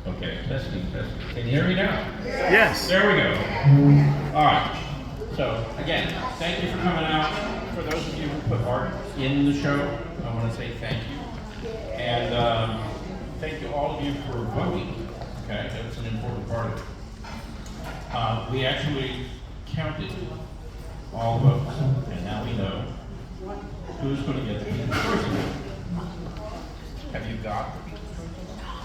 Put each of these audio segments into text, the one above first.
Okay, testing. Can you hear me now? Yes. There we go. All right. So again, thank you for coming out. For those of you who put art in the show, I want to say thank you. And thank you all of you for voting. Okay, that's an important part of it. We actually counted all votes, and now we know who's going to get the People's Choice Award. Have you got the People's Choice Award?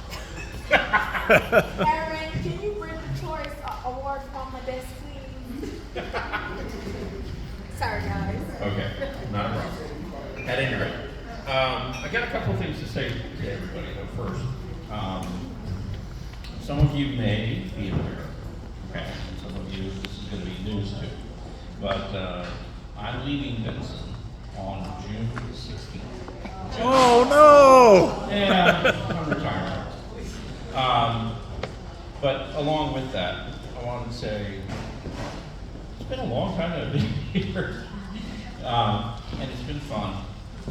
Aaron, can you bring the choice award from my desk, please? Sorry, guys. Okay, not a problem. At any rate, I got a couple of things to say to everybody though. First, some of you may be aware, okay, and some of you this is going to be news to, but I'm leaving Benson on June 16th. Oh no! Yeah, I'm retiring. But along with that, I want to say it's been a long time that I've been here, and it's been fun,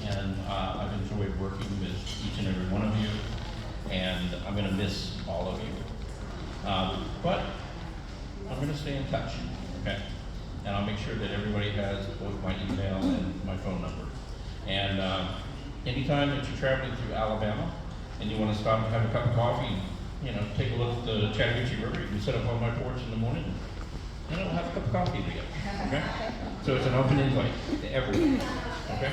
and I've enjoyed working with each and every one of you, and I'm going to miss all of you. But I'm going to stay in touch, okay? And I'll make sure that everybody has both my email and my phone number. And anytime that you're traveling through Alabama and you want to stop and have a cup of coffee and, take a look at the Chattahoochee River, you can sit up on my porch in the morning and we'll have a cup of coffee together, okay? So it's an open invite to everyone, okay?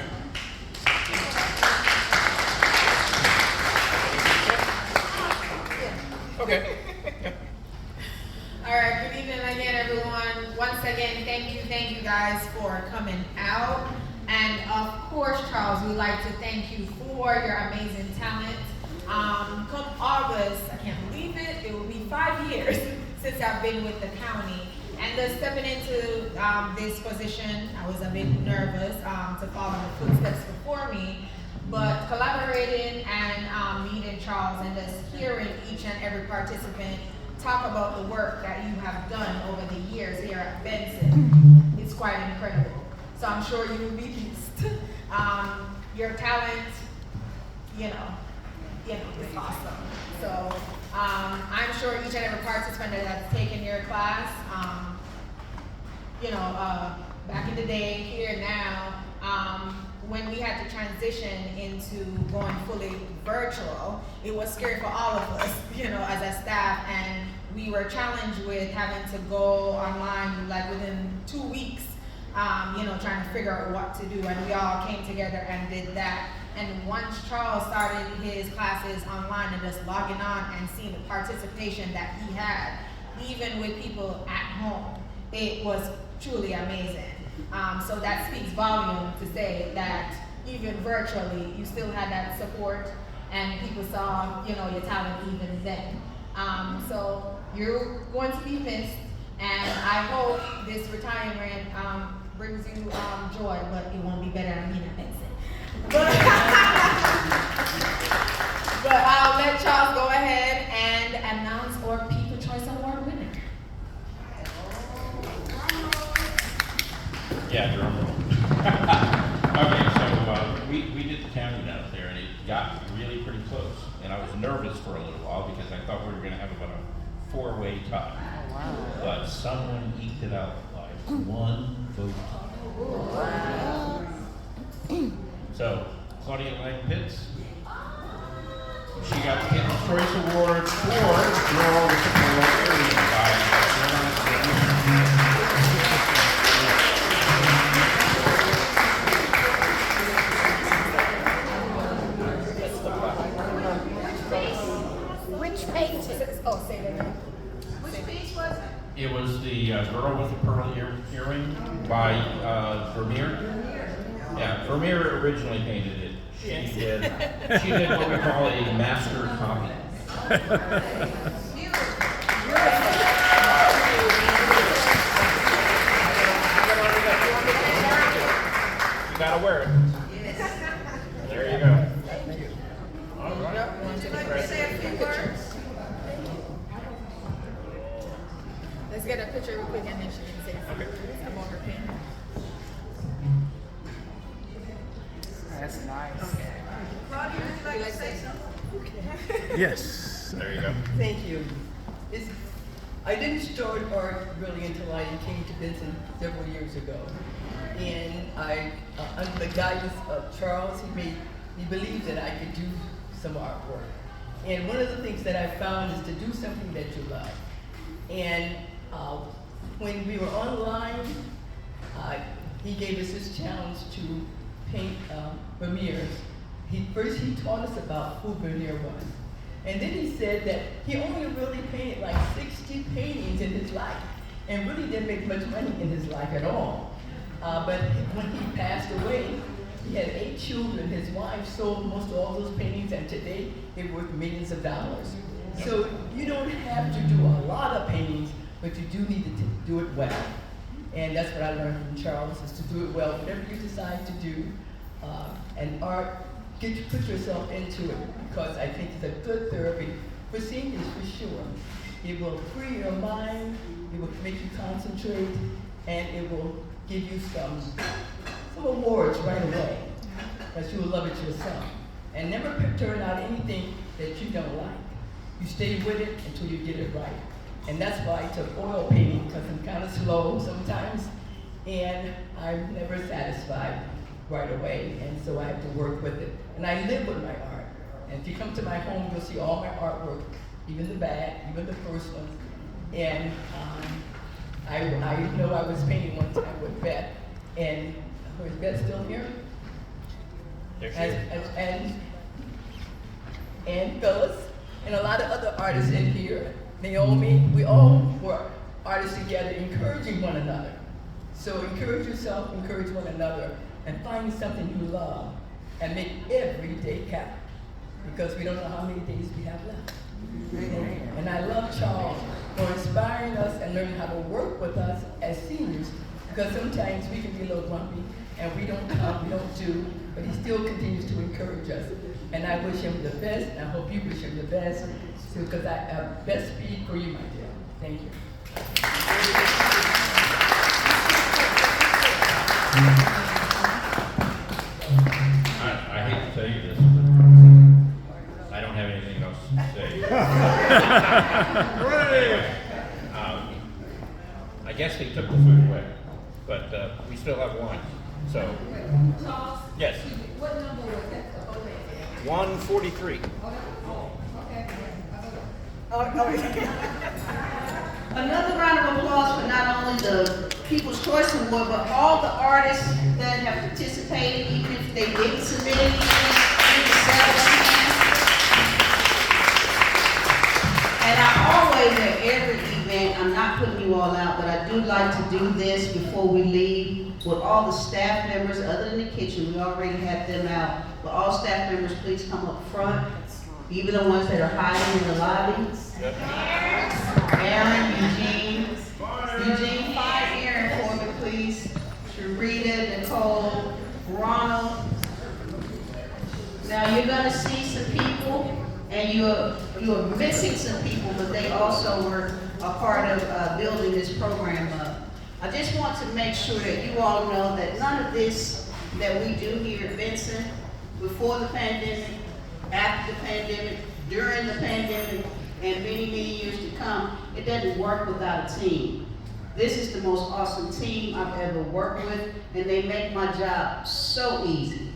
Okay. All right, good evening again, everyone. Once again, thank you guys for coming out. And of course, Charles, we'd like to thank you for your amazing talent. Come August, I can't believe it will be 5 years since I've been with the county. And stepping into this position, I was a bit nervous to follow the footsteps before me, but collaborating and meeting Charles and just hearing each and every participant talk about the work that you have done over the years here at Benson, it's quite incredible. So I'm sure you will be pleased. Your talent, it's awesome. So I'm sure each and every participant that has taken your class, back in the day, here now, when we had to transition into going fully virtual, it was scary for all of us, as a staff, and we were challenged with having to go online like within 2 weeks, trying to figure out what to do, and we all came together and did that. And once Charles started his classes online and just logging on and seeing the participation that he had, even with people at home, it was truly amazing. So that speaks volume to say that even virtually, you still had that support and people saw, your talent even then. So you're going to be missed, and I hope this retirement brings you joy, but it won't be better than me at Benson. But I'll let Charles go ahead and announce our People's Choice Award winner. Yeah, drum roll. Okay, so we did the counting out there, and it got really pretty close. And I was nervous for a little while because I thought we were going to have about a 4-way tie. Oh, wow. But someone eked it out by 1 vote. Wow. So, Claudia Lang Pitts, she got the People's Choice Award for Girl with the Pearl Earring by Which page is it? Oh, say that again. Which page was it? It was the Girl with the Pearl Earring by Vermeer. Yeah, Vermeer originally painted it. She did what we call a master copy. You gotta wear it. There you go. All right. Let's get a picture real quick and then she can say Okay. I'm on her pen. That's nice. Claudia, would you like to say something? Yes. Yes. There you go. Thank you. I didn't start art really until I came to Benson several years ago. And under the guidance of Charles, he believed that I could do some artwork. And one of the things that I found is to do something that you love. And when we were online, he gave us this challenge to paint veneers. First he taught us about who veneer was. And then he said that he only really painted like 60 paintings in his life and really didn't make much money in his life at all. But when he passed away, he had 8 children. His wife sold most of all those paintings, and today they're worth millions of dollars. So you don't have to do a lot of paintings, but you do need to do it well. And that's what I learned from Charles, is to do it well. Whatever you decide to do, and art, put yourself into it, because I think it's a good therapy for seniors for sure. It will free your mind, it will make you concentrate, and it will give you some awards right away, because you will love it yourself. And never turn out anything that you don't like. You stay with it until you get it right. And that's why I took oil painting, because I'm kind of slow sometimes, and I'm never satisfied right away, and so I have to work with it. And I live with my art. And if you come to my home, you'll see all my artwork, even the bad, even the first ones. And I know I was painting one time with Beth, and is Beth still here? There she is. And Phyllis, and a lot of other artists in here. Naomi, we all were artists together, encouraging one another. So encourage yourself, encourage one another, and find something you love, and make every day count, because we don't know how many days we have left. And I love Charles for inspiring us and learning how to work with us as seniors, because sometimes we can be a little grumpy, and we don't come, we don't do, but he still continues to encourage us. And I wish him the best, and I hope you wish him the best, because I have best speed for you, my dear. Thank you. I hate to tell you this, but I don't have anything else to say. Anyway, I guess they took the food away, but we still have wine. So, Charles? yes, What number was that? 143. Another round of applause for not only the People's Choice Award, but all the artists that have participated, even if they didn't submit anything in the 17. And I always, at every event, I'm not putting you all out, but I do like to do this before we leave with all the staff members, other than the kitchen. We already had them out. But all staff members, please come up front, even the ones that are hiding in the lobby. Yep. Aaron, Eugene, find Aaron for me, please. Sharita, Nicole, Ronald. Now you're gonna see some people, and you're missing some people, but they also were a part of building this program up. I just want to make sure that you all know that none of this that we do here at Benson, before the pandemic, after the pandemic, during the pandemic, and many, many years to come, it doesn't work without a team. This is the most awesome team I've ever worked with, and they make my job so easy,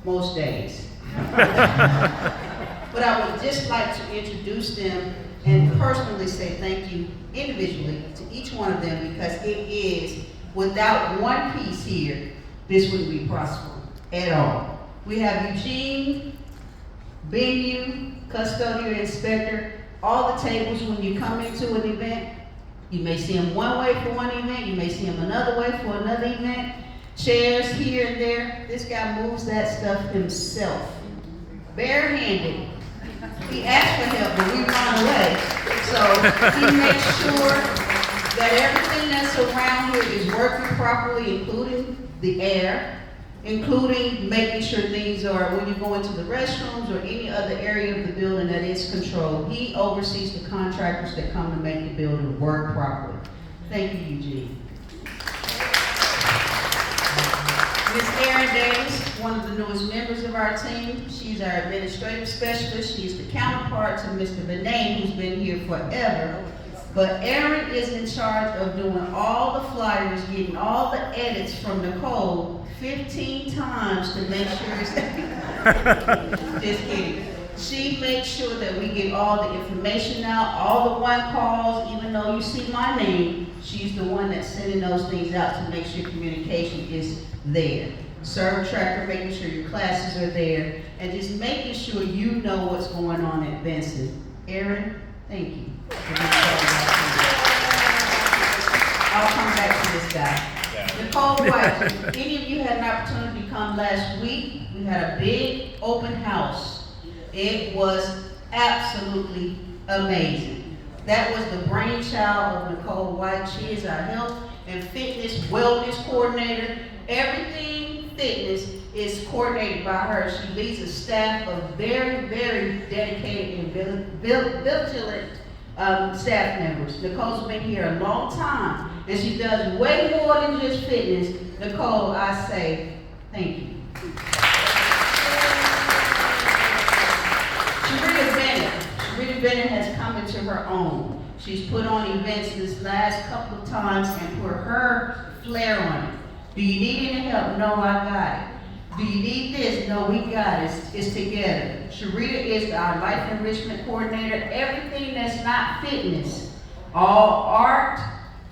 most days. But I would just like to introduce them and personally say thank you individually to each one of them, because it is, without one piece here, this wouldn't be possible at all. We have Eugene, venue, custodial inspector, all the tables when you come into an event. You may see them one way for one event, you may see them another way for another event. Chairs here and there. This guy moves that stuff himself, barehanded. He asked for help, but we run away. So he makes sure that everything that's around here is working properly, including the air, including making sure things are, when you go into the restrooms or any other area of the building, that it's controlled. He oversees the contractors that come to make the building work properly. Thank you, Eugene. Ms. Erin Davis, one of the newest members of our team. She's our administrative specialist. She's the counterpart to Mr. Benet, who's been here forever. But Erin is in charge of doing all the flyers, getting all the edits from Nicole 15 times to make sure it's... Just kidding. She makes sure that we get all the information out, all the one calls, even though you see my name, she's the one that's sending those things out to make sure communication is there. Serve tracker, making sure your classes are there, and just making sure you know what's going on at Benson. Erin, thank you. I'll come back to this guy. Nicole White, if any of you had an opportunity to come last week, we had a big open house. It was absolutely amazing. That was the brainchild of Nicole White. She is our health and fitness wellness coordinator. Everything fitness is coordinated by her. She leads a staff of very, very dedicated and vigilant staff members. Nicole's been here a long time, and she does way more than just fitness. Nicole, I say thank you. Sharita Bennett has come into her own. She's put on events this last couple of times and put her flair on it. Do you need any help? No, I got it. Do you need this? No, we got it. It's together. Sharita is our life enrichment coordinator. Everything that's not fitness, all art,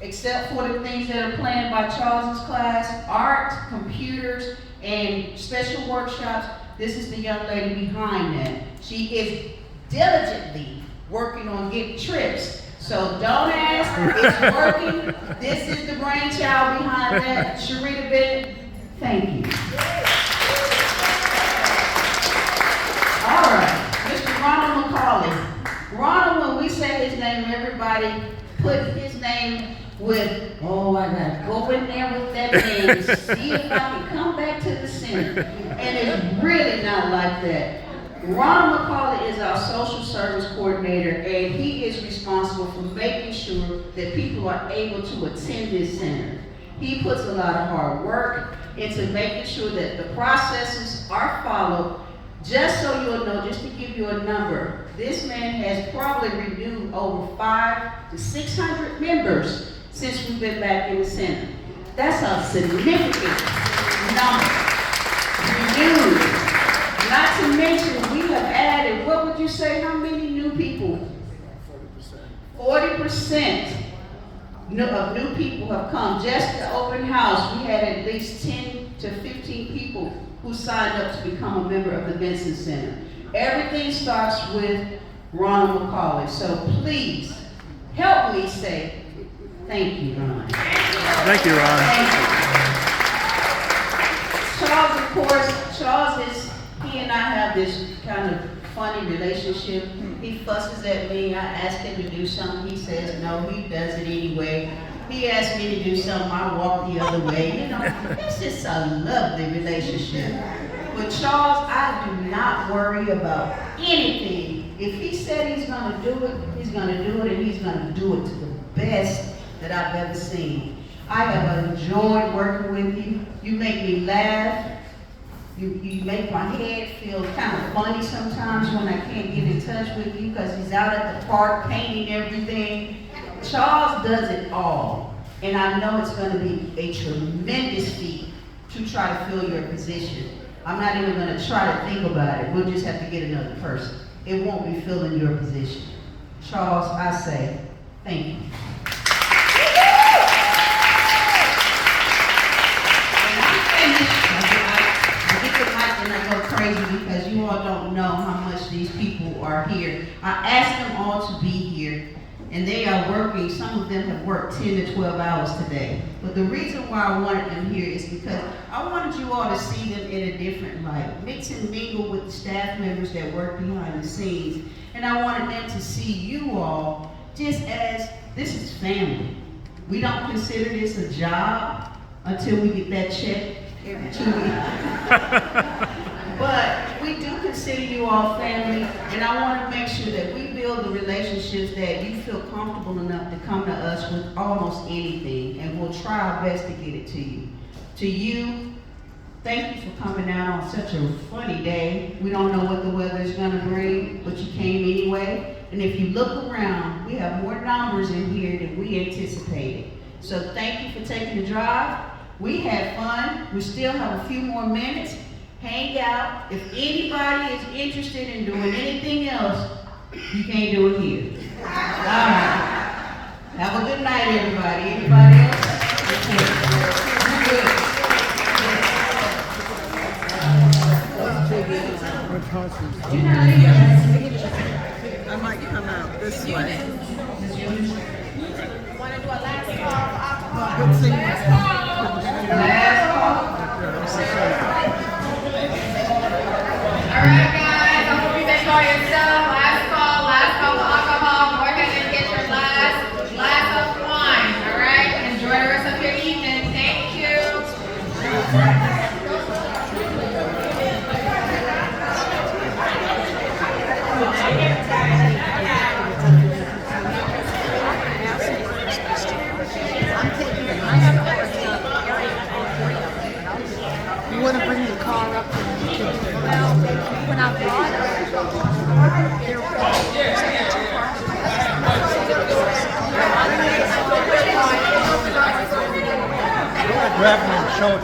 except for the things that are planned by Charles's class, art, computers, and special workshops. This is the young lady behind that. She is diligently working on getting trips. So don't ask, it's working. This is the brainchild behind that. Sharita Bennett, thank you. All right, Mr. Ronald McCauley. Ronald, when we say his name, everybody put his name with, oh, I gotta go in there with that name, see if I can come back to the center. And it's really not like that. Ronald McCauley is our social service coordinator, and he is responsible for making sure that people are able to attend this center. He puts a lot of hard work into making sure that the processes are followed. Just so you'll know, just to give you a number, this man has probably renewed over 500 to 600 members since we've been back in the center. That's a significant number. Renewed. Not to mention, we have added, what would you say, how many new people? 40% of new people have come. Just the open house, we had at least 10 to 15 people who signed up to become a member of the Benson Center. Everything starts with Ronald McCauley. So please, help me say, thank you, Ron. Thank you, Ron. Thank you. Charles, of course, Charles is, he and I have this kind of funny relationship. He fusses at me. I ask him to do something. He says no, he does it anyway. He asks me to do something, I walk the other way. You know, it's just a lovely relationship. With Charles, I do not worry about anything. If he said he's gonna do it, he's gonna do it, and he's gonna do it to the best that I've ever seen. I have enjoyed working with you. You make me laugh. You make my head feel kind of funny sometimes when I can't get in touch with you because he's out at the park painting everything. Charles does it all. And I know it's going to be a tremendous feat to try to fill your position. I'm not even going to try to think about it. We'll just have to get another person. It won't be filling your position. Charles, I say, thank you. And I go crazy because you all don't know how much these people are here. I asked them all to be here, and they are working. Some of them have worked 10 to 12 hours today. But the reason why I wanted them here is because I wanted you all to see them in a different light. Mix and mingle with the staff members that work behind the scenes. And I wanted them to see you all just as this is family. We don't consider this a job until we get that check every 2 weeks. But we do consider you all family, and I want to make sure that we build the relationships that you feel comfortable enough to come to us with almost anything, and we'll try our best to get it to you. To you, Thank you for coming out on such a funny day. We don't know what the weather is gonna bring, but you came anyway. And if you look around, we have more numbers in here than we anticipated. So thank you for taking the drive. We had fun. We still have a few more minutes. Hang out. If anybody is interested in doing anything else, you can't do it here. All right. Have a good night, everybody. Anybody else? Okay. Good. I might come out this way. Want to do a last call for alcohol? Good seeing you. Last call. All right, guys, I hope you enjoy yourself. Last call for alcohol. Go ahead and get your last glass of wine. All right, enjoy the rest of your evening. Thank you. You want to bring the car up? Well, when I brought grab me and show it.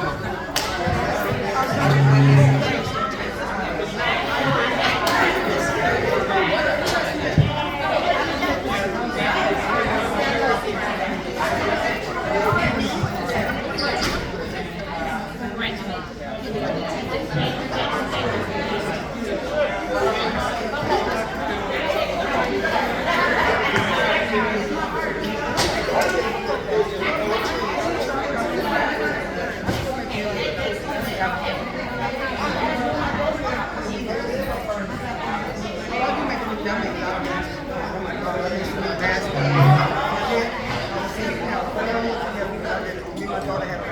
My daughter had